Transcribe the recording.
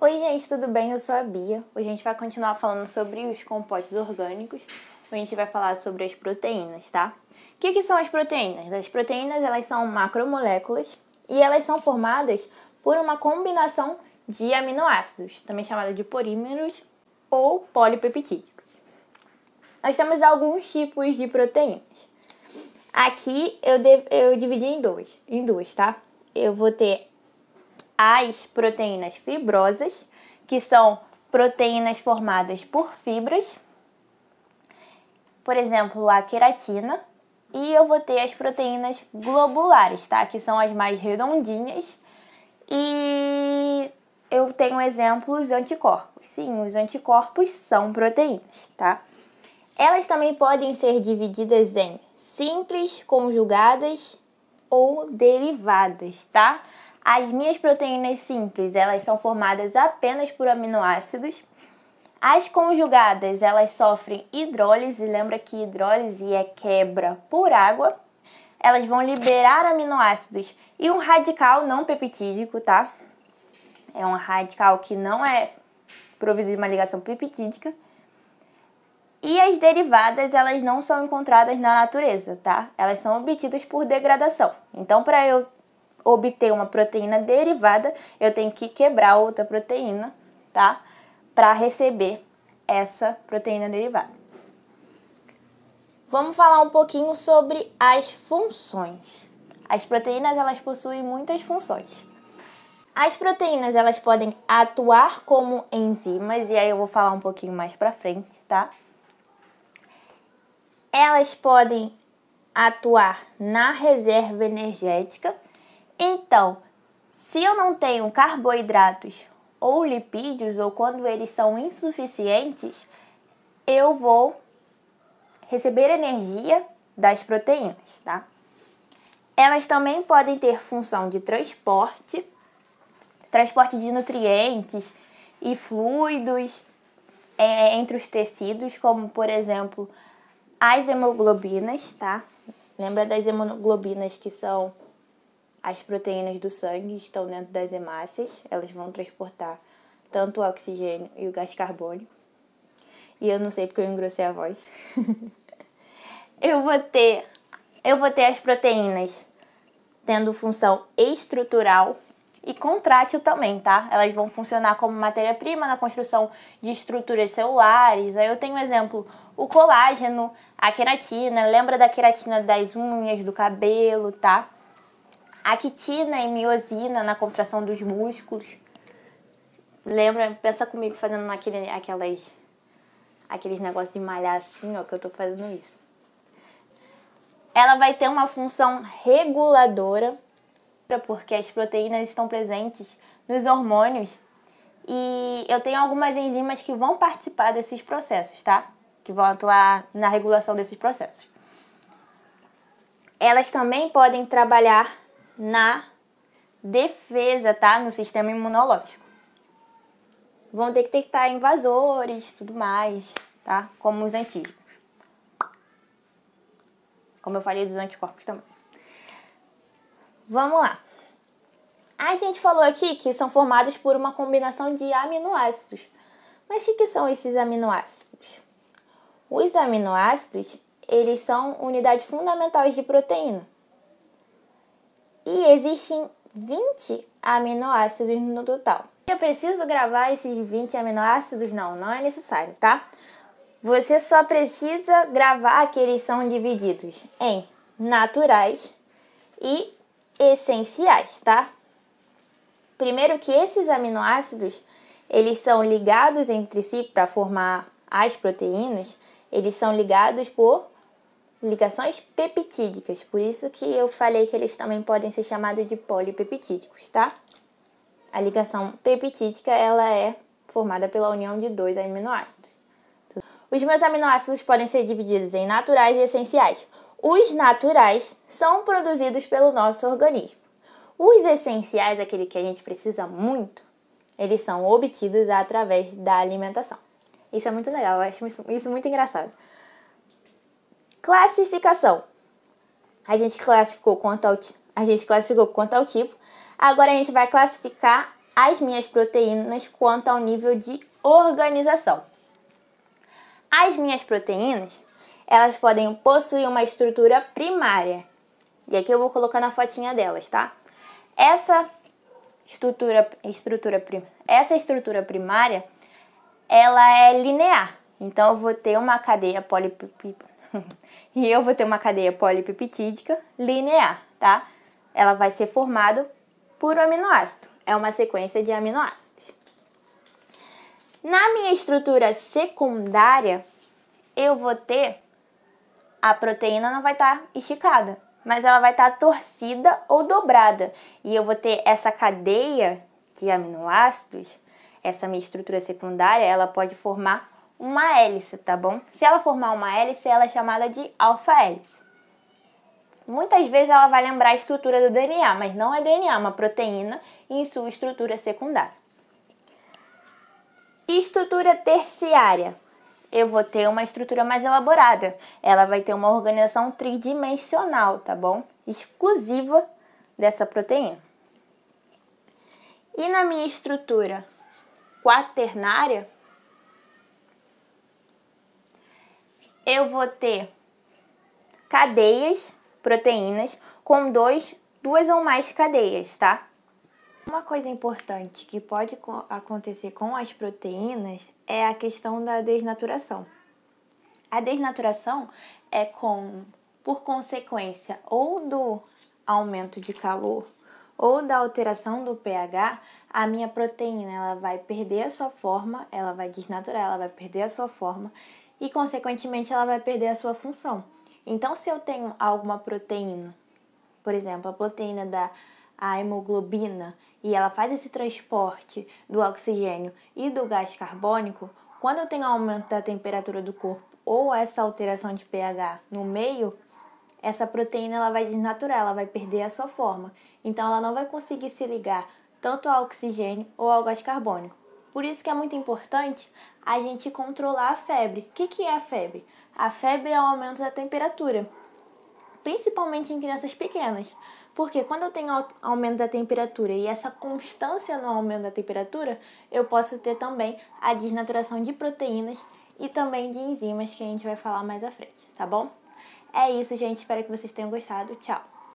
Oi gente, tudo bem? Eu sou a Bia. Hoje a gente vai continuar falando sobre os compostos orgânicos. Hoje a gente vai falar sobre as proteínas, tá? O que são as proteínas? As proteínas, elas são macromoléculas e elas são formadas por uma combinação de aminoácidos, também chamada de polímeros ou polipeptídicos. Nós temos alguns tipos de proteínas. Aqui eu dividi em duas, tá? Eu vou ter as proteínas fibrosas, que são proteínas formadas por fibras, por exemplo, a queratina, e eu vou ter as proteínas globulares, tá? Que são as mais redondinhas, e eu tenho exemplos de anticorpos. Sim, os anticorpos são proteínas, tá? Elas também podem ser divididas em simples, conjugadas ou derivadas, tá? As minhas proteínas simples, elas são formadas apenas por aminoácidos. As conjugadas, elas sofrem hidrólise. Lembra que hidrólise é quebra por água. Elas vão liberar aminoácidos e um radical não peptídico, tá? É um radical que não é provido de uma ligação peptídica. E as derivadas, elas não são encontradas na natureza, tá? Elas são obtidas por degradação. Então, para eu obter uma proteína derivada, eu tenho que quebrar outra proteína, tá? Para receber essa proteína derivada. Vamos falar um pouquinho sobre as funções. As proteínas, elas possuem muitas funções. As proteínas, elas podem atuar como enzimas, e aí eu vou falar um pouquinho mais pra frente, tá? Elas podem atuar na reserva energética. Então, se eu não tenho carboidratos ou lipídios, ou quando eles são insuficientes, eu vou receber energia das proteínas, tá? Elas também podem ter função de transporte de nutrientes e fluidos entre os tecidos, como, por exemplo, as hemoglobinas, tá? Lembra das hemoglobinas, que são as proteínas do sangue, que estão dentro das hemácias. Elas vão transportar tanto o oxigênio e o gás carbônico. E eu não sei porque eu engrossei a voz. Eu vou ter as proteínas tendo função estrutural e contrátil também, tá? Elas vão funcionar como matéria-prima na construção de estruturas celulares. Aí eu tenho um exemplo, o colágeno, a queratina. Lembra da queratina das unhas, do cabelo, tá? A quitina e miosina na contração dos músculos. Lembra? Pensa comigo fazendo aqueles negócios de malhar assim, ó, que eu tô fazendo isso. Ela vai ter uma função reguladora, porque as proteínas estão presentes nos hormônios. E eu tenho algumas enzimas que vão participar desses processos, tá? Que vão atuar na regulação desses processos. Elas também podem trabalhar na defesa, tá? No sistema imunológico. Vão detectar invasores, tudo mais, tá? Como os antígenos. Como eu falei dos anticorpos também. Vamos lá. A gente falou aqui que são formados por uma combinação de aminoácidos. Mas o que são esses aminoácidos? Os aminoácidos, eles são unidades fundamentais de proteína. E existem 20 aminoácidos no total. Eu preciso gravar esses 20 aminoácidos? Não é necessário, tá? Você só precisa gravar que eles são divididos em naturais e essenciais, tá? Primeiro que esses aminoácidos, eles são ligados entre si para formar as proteínas, eles são ligados por ligações peptídicas, por isso que eu falei que eles também podem ser chamados de polipeptídicos, tá? A ligação peptídica, ela é formada pela união de dois aminoácidos. Os meus aminoácidos podem ser divididos em naturais e essenciais. Os naturais são produzidos pelo nosso organismo. Os essenciais, aquele que a gente precisa muito, eles são obtidos através da alimentação. Isso é muito legal, eu acho isso muito engraçado. Classificação. A gente classificou quanto ao tipo. Agora a gente vai classificar as minhas proteínas quanto ao nível de organização. As minhas proteínas, elas podem possuir uma estrutura primária. E aqui eu vou colocar na fotinha delas, tá? Essa estrutura primária, ela é linear. Então, eu vou ter uma cadeia polipeptídica linear, tá? Ela vai ser formada por um aminoácido. É uma sequência de aminoácidos. Na minha estrutura secundária, eu vou ter... A proteína não vai estar esticada, mas ela vai estar torcida ou dobrada. E eu vou ter essa cadeia de aminoácidos, essa minha estrutura secundária, ela pode formar uma hélice, tá bom? Se ela formar uma hélice, ela é chamada de alfa-hélice. Muitas vezes ela vai lembrar a estrutura do DNA, mas não é DNA, é uma proteína em sua estrutura secundária. Estrutura terciária. Eu vou ter uma estrutura mais elaborada. Ela vai ter uma organização tridimensional, tá bom? Exclusiva dessa proteína. E na minha estrutura quaternária, eu vou ter cadeias, proteínas, com duas ou mais cadeias, tá? Uma coisa importante que pode acontecer com as proteínas é a questão da desnaturação. A desnaturação é por consequência ou do aumento de calor ou da alteração do pH, a minha proteína ela vai perder a sua forma, ela vai desnaturar, ela vai perder a sua forma e, consequentemente, ela vai perder a sua função. Então, se eu tenho alguma proteína, por exemplo, a proteína da hemoglobina, e ela faz esse transporte do oxigênio e do gás carbônico, quando eu tenho aumento da temperatura do corpo ou essa alteração de pH no meio, essa proteína ela vai desnaturar, ela vai perder a sua forma. Então, ela não vai conseguir se ligar tanto ao oxigênio ou ao gás carbônico. Por isso que é muito importante a gente controlar a febre. O que é a febre? A febre é o aumento da temperatura, principalmente em crianças pequenas. Porque quando eu tenho aumento da temperatura e essa constância no aumento da temperatura, eu posso ter também a desnaturação de proteínas e também de enzimas, que a gente vai falar mais à frente, tá bom? É isso, gente. Espero que vocês tenham gostado. Tchau!